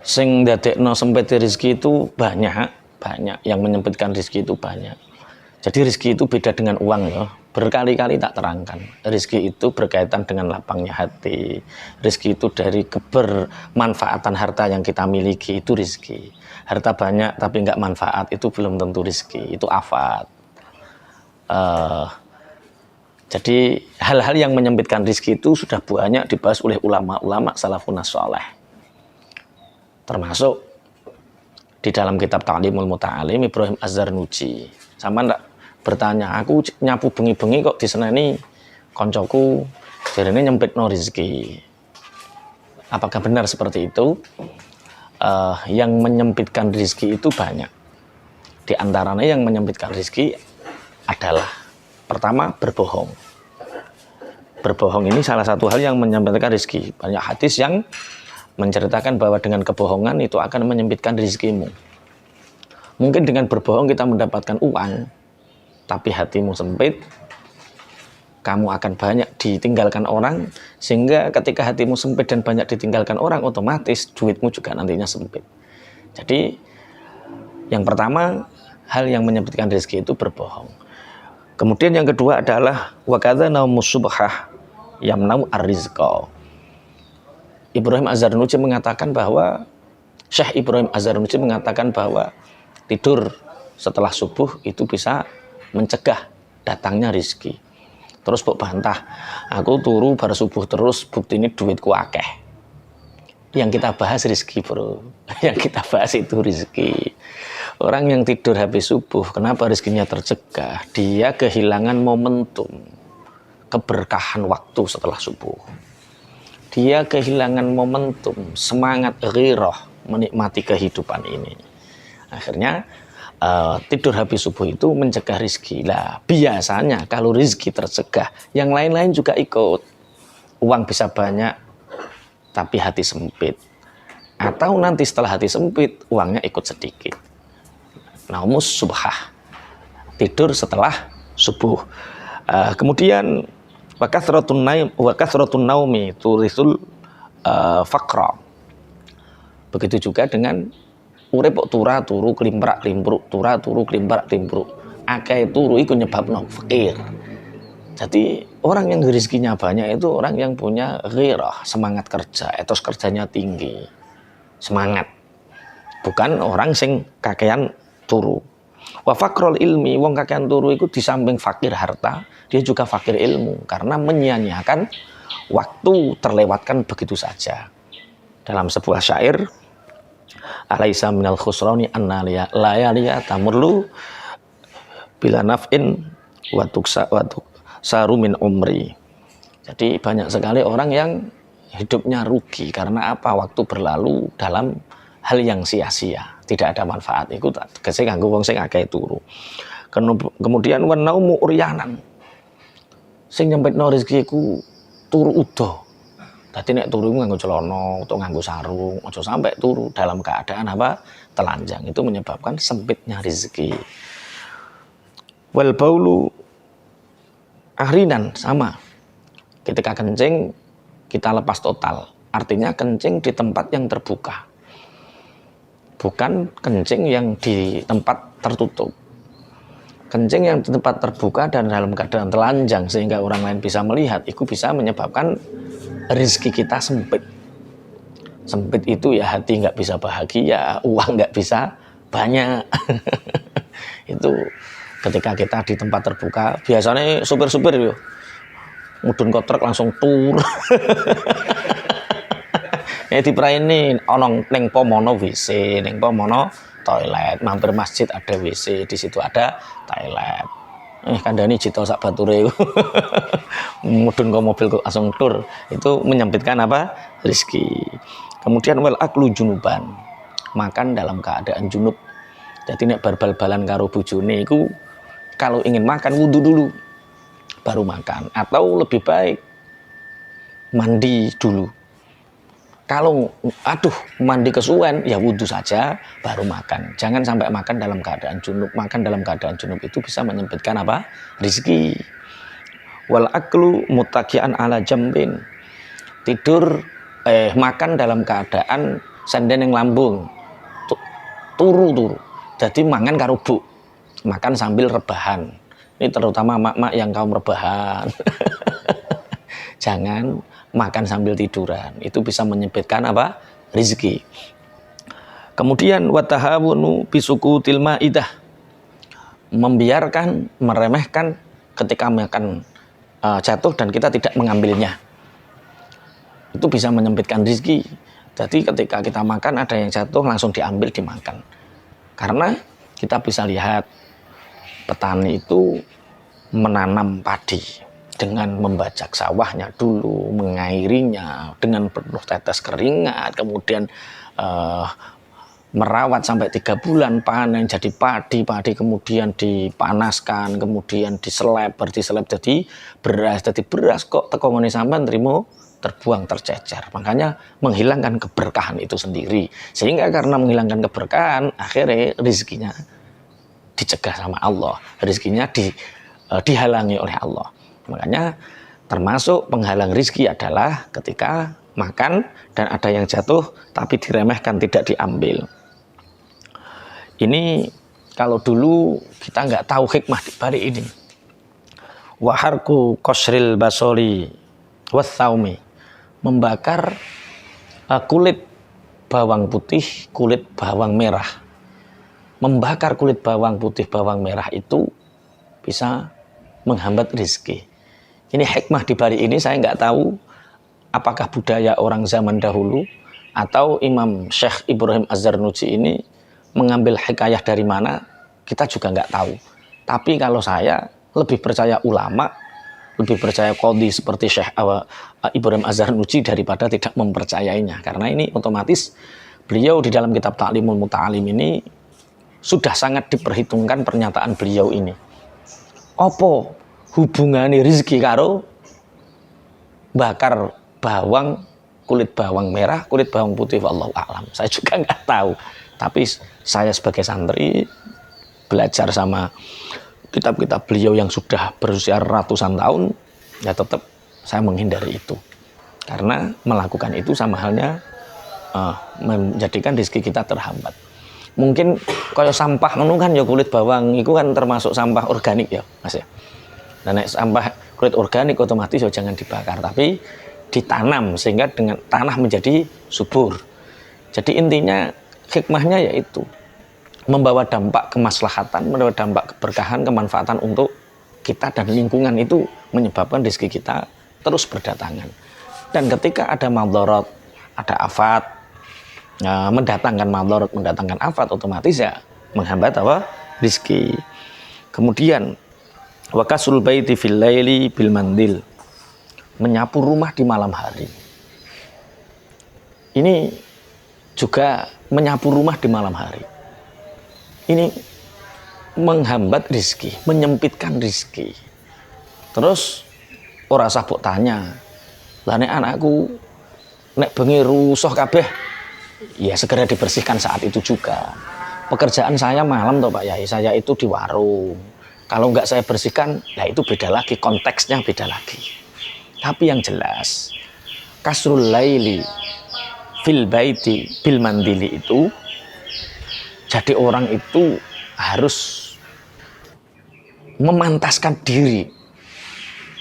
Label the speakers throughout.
Speaker 1: Sing dadekno sempit rezeki itu banyak yang menyempitkan rezeki itu banyak. Jadi rezeki itu beda dengan uang ya. Berkali-kali tak terangkan. Rezeki itu berkaitan dengan lapangnya hati. Rezeki itu dari kebermanfaatan harta yang kita miliki itu rezeki. Harta banyak tapi nggak manfaat itu belum tentu rezeki. Itu afat. Jadi hal-hal yang menyempitkan rezeki itu sudah banyak dibahas oleh ulama-ulama salafun shalih. Termasuk di dalam kitab Ta'limul Muta'alim Ibrahim Az-Zarnuji. Sama ndak bertanya, aku nyapu bengi-bengi kok diseneni koncoku jarene nyempitno rezeki. Apakah benar seperti itu? Yang menyempitkan rezeki itu banyak. Di antaranya yang menyempitkan rezeki adalah pertama berbohong. Berbohong ini salah satu hal yang menyempitkan rezeki. Banyak hadis yang menceritakan bahwa dengan kebohongan itu akan menyempitkan rezekimu. Mungkin dengan berbohong kita mendapatkan uang, tapi hatimu sempit, kamu akan banyak ditinggalkan orang, sehingga ketika hatimu sempit dan banyak ditinggalkan orang, otomatis duitmu juga nantinya sempit. Jadi yang pertama, hal yang menyempitkan rezeki itu berbohong. Kemudian yang kedua adalah wakadha naumus subhah yamnau ar-rizqa. Ibrahim Az-Zarnuji mengatakan bahwa Syekh Ibrahim Az-Zarnuji mengatakan bahwa tidur setelah subuh itu bisa mencegah datangnya rezeki. Terus buk bantah, aku turu bar subuh terus bukti ini duitku akeh. Yang kita bahas rezeki bro, yang kita bahas itu rezeki. Orang yang tidur habis subuh, kenapa rezekinya tercegah? Dia kehilangan momentum keberkahan waktu setelah subuh. Dia kehilangan momentum, semangat ghirah menikmati kehidupan ini. Akhirnya tidur habis subuh itu mencegah rezeki. Lah biasanya kalau rezeki tercegah, yang lain-lain juga ikut. Uang bisa banyak, tapi hati sempit. Atau nanti setelah hati sempit, uangnya ikut sedikit. Naumus subhah, tidur setelah subuh. Kemudian wa kathratun naumi turisul faqra. Begitu juga dengan urip kok turu klimprak-klimpruk, klimprak-klimpruk. Akeh turu iku nyebabno fakir. Jadi orang yang rezekinya banyak itu orang yang punya ghirah, semangat kerja, etos kerjanya tinggi. Semangat. Bukan orang sing kakean turu. Wa faqrul ilmi, wong kakean turu itu di samping fakir harta, dia juga fakir ilmu karena menyia-nyiakan waktu terlewatkan begitu saja. Dalam sebuah syair, alaisa minal khusrani anna layaliya tamurlu bila naf'in wa tuksaru min umri. Jadi banyak sekali orang yang hidupnya rugi karena apa? Waktu berlalu dalam hal yang sia-sia, tidak ada manfaat. Iku tegese kanggo wong sing akeh turu. Kemudian wan naumu uryanan. Sing nyempitno rezeki iku turu udo. Dadi nek turu nganggo celana atau nganggo sarung, aja sampai turu dalam keadaan apa? Telanjang. Itu menyebabkan sempitnya rezeki. Wal baulu ahrinan sama. Ketika kencing kita lepas total. Artinya kencing di tempat yang terbuka. Bukan kencing yang di tempat tertutup. Kencing yang di tempat terbuka dan dalam keadaan telanjang sehingga orang lain bisa melihat, itu bisa menyebabkan rezeki kita sempit. Sempit itu ya hati nggak bisa bahagia, uang nggak bisa banyak. Itu ketika kita di tempat terbuka, biasanya supir-supir yo mudun kotrek langsung tur. Dipraini onong neng pomono WC, neng pomono toilet, mampir masjid ada WC, di situ ada toilet. Kandhani cita sak bature. Mudun kok mobil kok langsung tur. Itu menyempitkan apa? Rezeki. Kemudian wal aklu junuban. Makan dalam keadaan junub. Jadi nek bal-balan karo bojone iku kalau ingin makan wudu dulu baru makan, atau lebih baik mandi dulu. Kalau mandi kesuwen ya wudu saja baru makan. Jangan sampai makan dalam keadaan junub. Makan dalam keadaan junub itu bisa menyempitkan apa? Rezeki. Wal aklu muttaqian ala jambin. Tidur makan dalam keadaan senden yang lambung, turu. Jadi mangan karo bu, makan sambil rebahan. Ini terutama mak-mak yang kaum rebahan. Jangan makan sambil tiduran. Itu bisa menyempitkan apa? Rizki. Kemudian watahawunu bisukutil maidah. Membiarkan, meremehkan ketika makan jatuh dan kita tidak mengambilnya. Itu bisa menyempitkan rizki. Jadi ketika kita makan ada yang jatuh langsung diambil dimakan. Karena kita bisa lihat petani itu menanam padi dengan membajak sawahnya dulu, mengairinya dengan penuh tetes keringat, kemudian merawat sampai 3 bulan, panen jadi padi kemudian dipanaskan, kemudian diseleb jadi beras kok tekongone sampean trimo terbuang tercecer. Makanya menghilangkan keberkahan itu sendiri. Sehingga karena menghilangkan keberkahan, akhirnya rezekinya dicegah sama Allah, rezekinya dihalangi oleh Allah. Makanya termasuk penghalang rezeki adalah ketika makan dan ada yang jatuh tapi diremehkan, tidak diambil. Ini kalau dulu kita nggak tahu hikmah di balik ini. Waharku kosril basori wasaumi, membakar kulit bawang putih, kulit bawang merah. Membakar kulit bawang putih, bawang merah itu bisa menghambat rezeki. Ini hikmah di balik ini saya nggak tahu apakah budaya orang zaman dahulu atau Imam Syekh Ibrahim Az-Zarnuji ini mengambil hikayah dari mana, kita juga nggak tahu. Tapi kalau saya lebih percaya ulama, lebih percaya qadhi seperti Syekh Ibrahim Az-Zarnuji daripada tidak mempercayainya. Karena ini otomatis beliau di dalam kitab Ta'limul Muta'alim ini sudah sangat diperhitungkan pernyataan beliau ini. Apa hubungannya rezeki karo bakar bawang, kulit bawang merah, kulit bawang putih, wallahu a'lam. Saya juga nggak tahu. Tapi saya sebagai santri belajar sama kitab-kitab beliau yang sudah berusia ratusan tahun, ya tetap saya menghindari itu. Karena melakukan itu sama halnya menjadikan rezeki kita terhambat. Mungkin kayak sampah ngono kan ya, kulit bawang itu kan termasuk sampah organik ya Mas ya. Nah, sampah kulit organik otomatis ya jangan dibakar, tapi ditanam sehingga dengan tanah menjadi subur. Jadi intinya hikmahnya yaitu membawa dampak kemaslahatan, membawa dampak keberkahan, kemanfaatan untuk kita dan lingkungan, itu menyebabkan rezeki kita terus berdatangan. Dan ketika ada madharat, ada afat, mendatangkan madharat, mendatangkan afat, otomatis ya menghambat apa? Rezeki. Kemudian wakasul baiti fil laili bil mandil, menyapu rumah di malam hari. Ini juga menyapu rumah di malam hari. Ini menghambat rezeki, menyempitkan rezeki. Terus ora usah mbok tanya, lah nek anakku nek bengi rusuh kabeh, ya segera dibersihkan saat itu juga. Pekerjaan saya malam toh Pak Yai, saya itu di warung. Kalau nggak saya bersihkan, ya itu beda lagi, konteksnya beda lagi. Tapi yang jelas, kasrul laili fil baiti bil mandili itu, jadi orang itu harus memantaskan diri.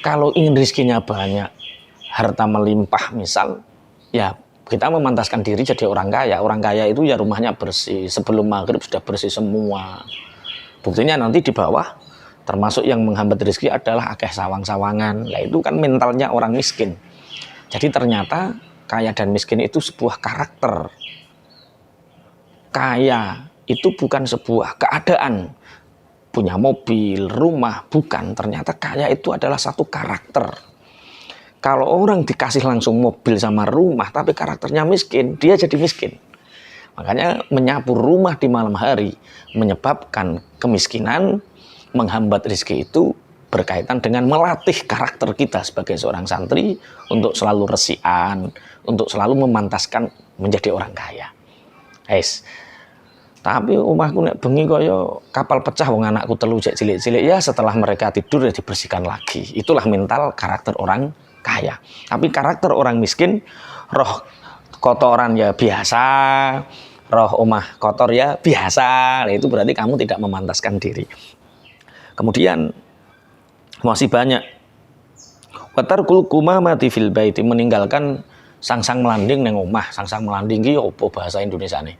Speaker 1: Kalau ingin rezekinya banyak, harta melimpah misal, ya kita memantaskan diri jadi orang kaya. Orang kaya itu ya rumahnya bersih, sebelum maghrib sudah bersih semua. Buktinya nanti di bawah, termasuk yang menghambat rezeki adalah akeh sawang-sawangan. Ya itu kan mentalnya orang miskin. Jadi ternyata kaya dan miskin itu sebuah karakter. Kaya itu bukan sebuah keadaan, punya mobil, rumah, bukan. Ternyata kaya itu adalah satu karakter. Kalau orang dikasih langsung mobil sama rumah tapi karakternya miskin, dia jadi miskin. Makanya menyapu rumah di malam hari menyebabkan kemiskinan, menghambat rezeki, itu berkaitan dengan melatih karakter kita sebagai seorang santri untuk selalu resian, untuk selalu memantaskan menjadi orang kaya. Guys, tapi omahku nek bengi kaya kapal pecah, wong anakku telu cek cilik-cilik, ya setelah mereka tidur ya dibersihkan lagi. Itulah mental karakter orang kaya. Tapi karakter orang miskin, roh kotoran ya biasa, roh omah kotor ya biasa. Nah, itu berarti kamu tidak memantaskan diri. Kemudian masih banyak. Watarkul kumamati fil baiti, meninggalkan sangsang melanding neng omah. Sangsang melanding ki opo bahasa Indonesia nih?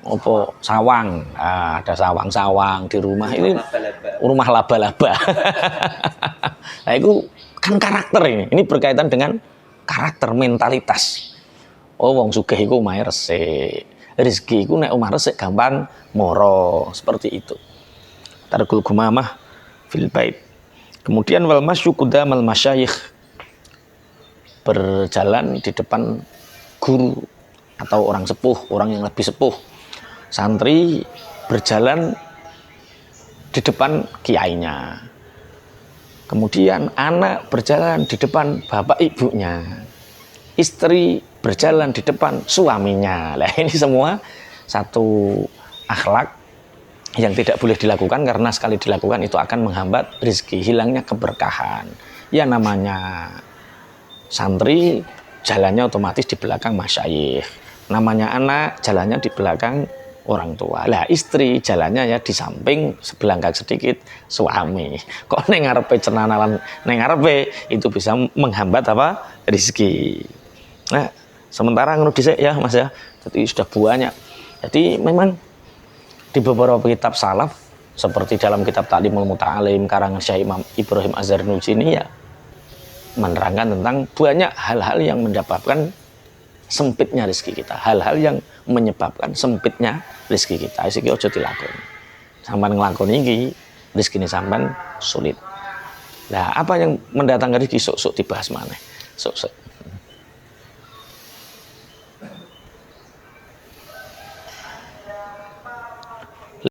Speaker 1: Opo sawang. Ah, ada sawang-sawang di rumah ini. Rumah laba-laba. Nah, itu kan karakter ini. Ini berkaitan dengan karakter, mentalitas. Oh, wong sugih iku omahe resik. Rezeki iku nek omah resik gampang moro, seperti itu. Tarkul gumamah fil bait. Kemudian wal masyu qudamal masyayikh, berjalan di depan guru atau orang sepuh, orang yang lebih sepuh. Santri berjalan di depan kiainya. Kemudian anak berjalan di depan bapak ibunya. Istri berjalan di depan suaminya. Nah, ini semua satu akhlak yang tidak boleh dilakukan, karena sekali dilakukan itu akan menghambat rezeki, hilangnya keberkahan. Ya namanya santri jalannya otomatis di belakang masyayikh. Namanya anak jalannya di belakang orang tua. Lah istri jalannya ya di samping sebelangkah sedikit suami. Kok neng ngarepe cenanalan neng ngarepe itu bisa menghambat apa? Rezeki. Nah, sementara ngono dhisik ya Mas ya. Jadi sudah banyak. Jadi memang di beberapa kitab salaf seperti dalam kitab Ta'limul Muta'alim karangan Syekh Imam Ibrahim Az-Zarnuji ini ya menerangkan tentang banyak hal-hal yang menyebabkan sempitnya rezeki kita, hal-hal yang menyebabkan sempitnya rezeki kita. Iki aja dilakoni. Sampeyan nglakoni iki rezekine sampean sulit. Nah, apa yang mendatangkan rezeki sok-sok dibahas maneh. Sok-sok